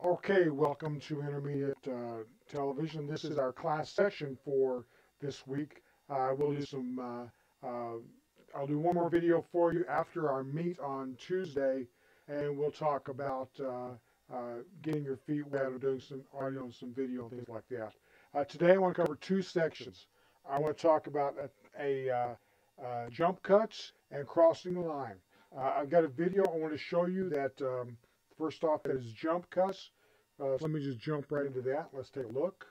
Okay, welcome to Intermediate Television. This is our class section for this week. We'll do I'll do one more video for you after our meet on Tuesday, and we'll talk about getting your feet wet or doing some audio and some video and things like that. Today I want to cover two sections. I want to talk about jump cuts and crossing the line. I've got a video I want to show you that first off, that is jump cuts. So let me just jump right into that. Let's take a look.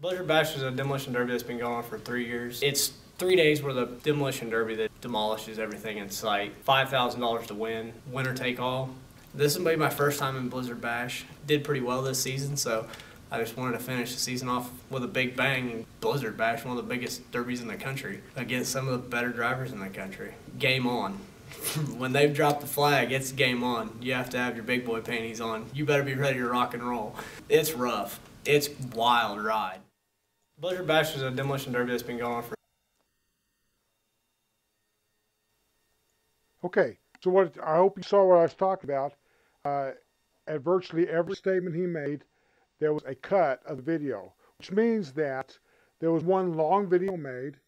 Blizzard Bash is a demolition derby that's been going on for 3 years. It's 3 days worth of demolition derby that demolishes everything in sight. $5,000 to win, winner take all. This will be my first time in Blizzard Bash. Did pretty well this season, so I just wanted to finish the season off with a big bang in Blizzard Bash, one of the biggest derbies in the country, against some of the better drivers in the country. Game on. When they've dropped the flag, it's game on. You have to have your big boy panties on. You better be ready to rock and roll. It's rough. It's wild ride. Blizzard Bash is a demolition derby that's been going on for... Okay, so I hope you saw what I was talking about. At virtually every statement he made, there was a cut of the video, which means that there was one long video made,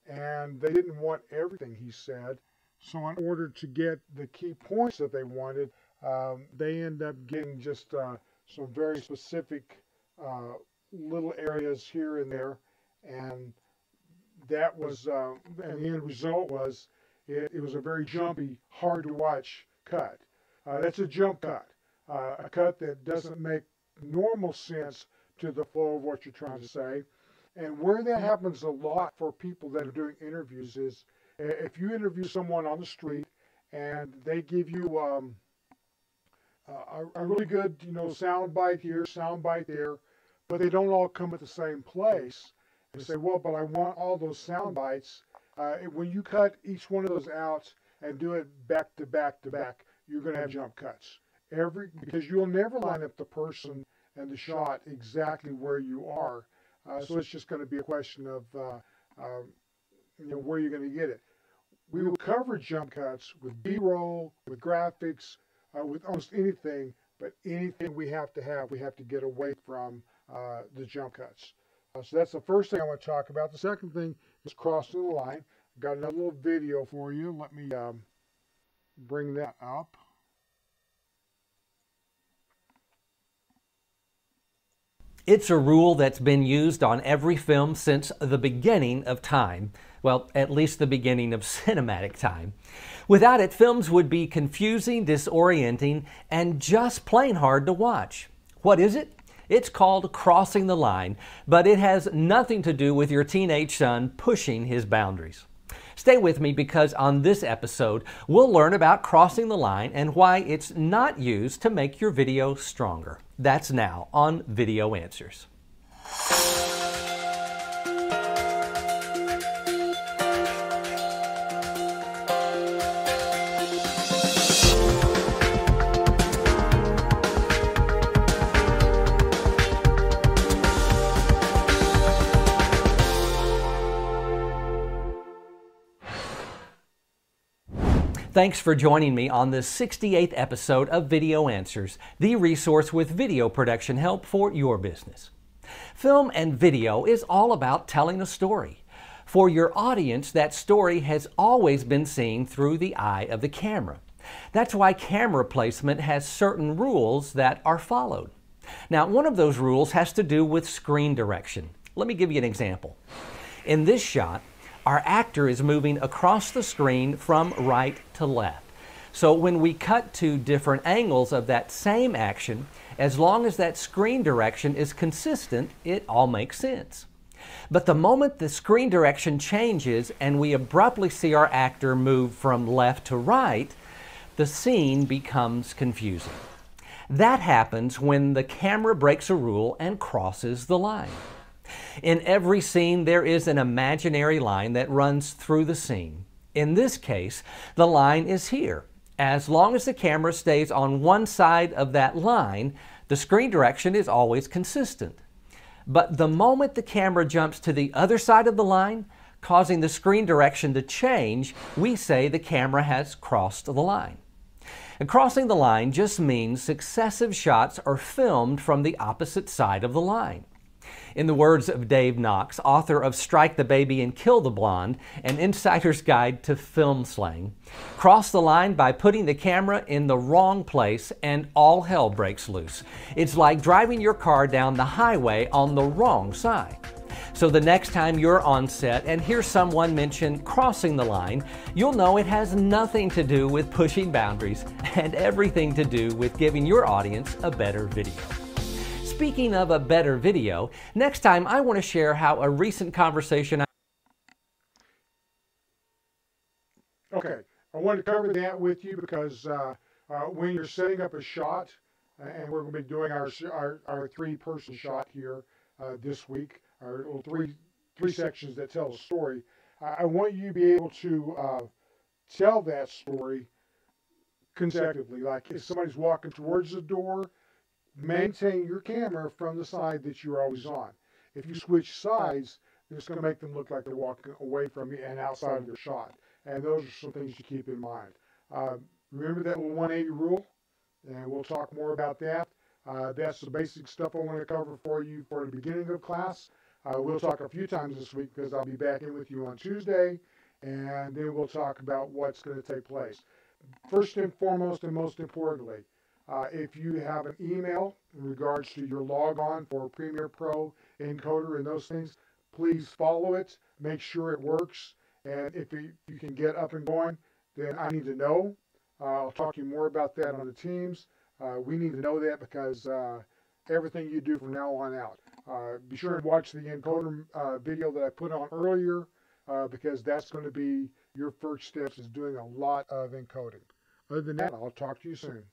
and they didn't want everything he said. So in order to get the key points that they wanted, they end up getting just some very specific little areas here and there, and that was, and the end result was, it was a very jumpy, hard to watch cut. That's a jump cut, a cut that doesn't make normal sense to the flow of what you're trying to say. And where that happens a lot for people that are doing interviews is, if you interview someone on the street and they give you a really good, sound bite here, sound bite there, but they don't all come at the same place, and say, well, but I want all those sound bites. When you cut each one of those out and do it back to back to back, you're going to have jump cuts. Because you'll never line up the person and the shot exactly where you are. So it's just going to be a question of where you're going to get it. We will cover jump cuts with B-roll, with graphics, with almost anything, but anything we have to get away from the jump cuts. So that's the first thing I want to talk about. The second thing is crossing the line. I've got another little video for you. Let me bring that up. It's a rule that's been used on every film since the beginning of time. Well, at least the beginning of cinematic time. Without it, films would be confusing, disorienting, and just plain hard to watch. What is it? It's called crossing the line, but it has nothing to do with your teenage son pushing his boundaries. Stay with me because on this episode, we'll learn about crossing the line and why it's not used to make your video stronger. That's now on Video Answers. Thanks for joining me on the 68th episode of Video Answers, the resource with video production help for your business. Film and video is all about telling a story. For your audience, that story has always been seen through the eye of the camera. That's why camera placement has certain rules that are followed. Now, one of those rules has to do with screen direction. Let me give you an example. In this shot, our actor is moving across the screen from right to left. So when we cut to different angles of that same action, as long as that screen direction is consistent, it all makes sense. But the moment the screen direction changes and we abruptly see our actor move from left to right, the scene becomes confusing. That happens when the camera breaks a rule and crosses the line. In every scene, there is an imaginary line that runs through the scene. In this case, the line is here. As long as the camera stays on one side of that line, the screen direction is always consistent. But the moment the camera jumps to the other side of the line, causing the screen direction to change, we say the camera has crossed the line. And crossing the line just means successive shots are filmed from the opposite side of the line. In the words of Dave Knox, author of Strike the Baby and Kill the Blonde, an insider's guide to film slang, cross the line by putting the camera in the wrong place and all hell breaks loose. It's like driving your car down the highway on the wrong side. So the next time you're on set and hear someone mention crossing the line, you'll know it has nothing to do with pushing boundaries and everything to do with giving your audience a better video. Speaking of a better video, next time I want to share how a recent conversation... Okay, I wanted to cover that with you because when you're setting up a shot, and we're going to be doing our three-person shot here this week, our little three sections that tell a story, I want you to be able to tell that story consecutively. Like if somebody's walking towards the door, maintain your camera from the side that you're always on. If you switch sides, it's going to make them look like they're walking away from you and outside of their shot. And those are some things to keep in mind. Remember that little 180 rule, and we'll talk more about that. That's the basic stuff I want to cover for you for the beginning of class. We'll talk a few times this week because I'll be back in with you on Tuesday, and then we'll talk about what's going to take place. First and foremost, and most importantly, if you have an email in regards to your logon for Premiere Pro, Encoder, and those things, please follow it. Make sure it works. And if you can get up and going, then I need to know. I'll talk to you more about that on the teams. We need to know that because everything you do from now on out. Be sure and watch the encoder video that I put on earlier because that's going to be your first steps is doing a lot of encoding. Other than that, I'll talk to you soon.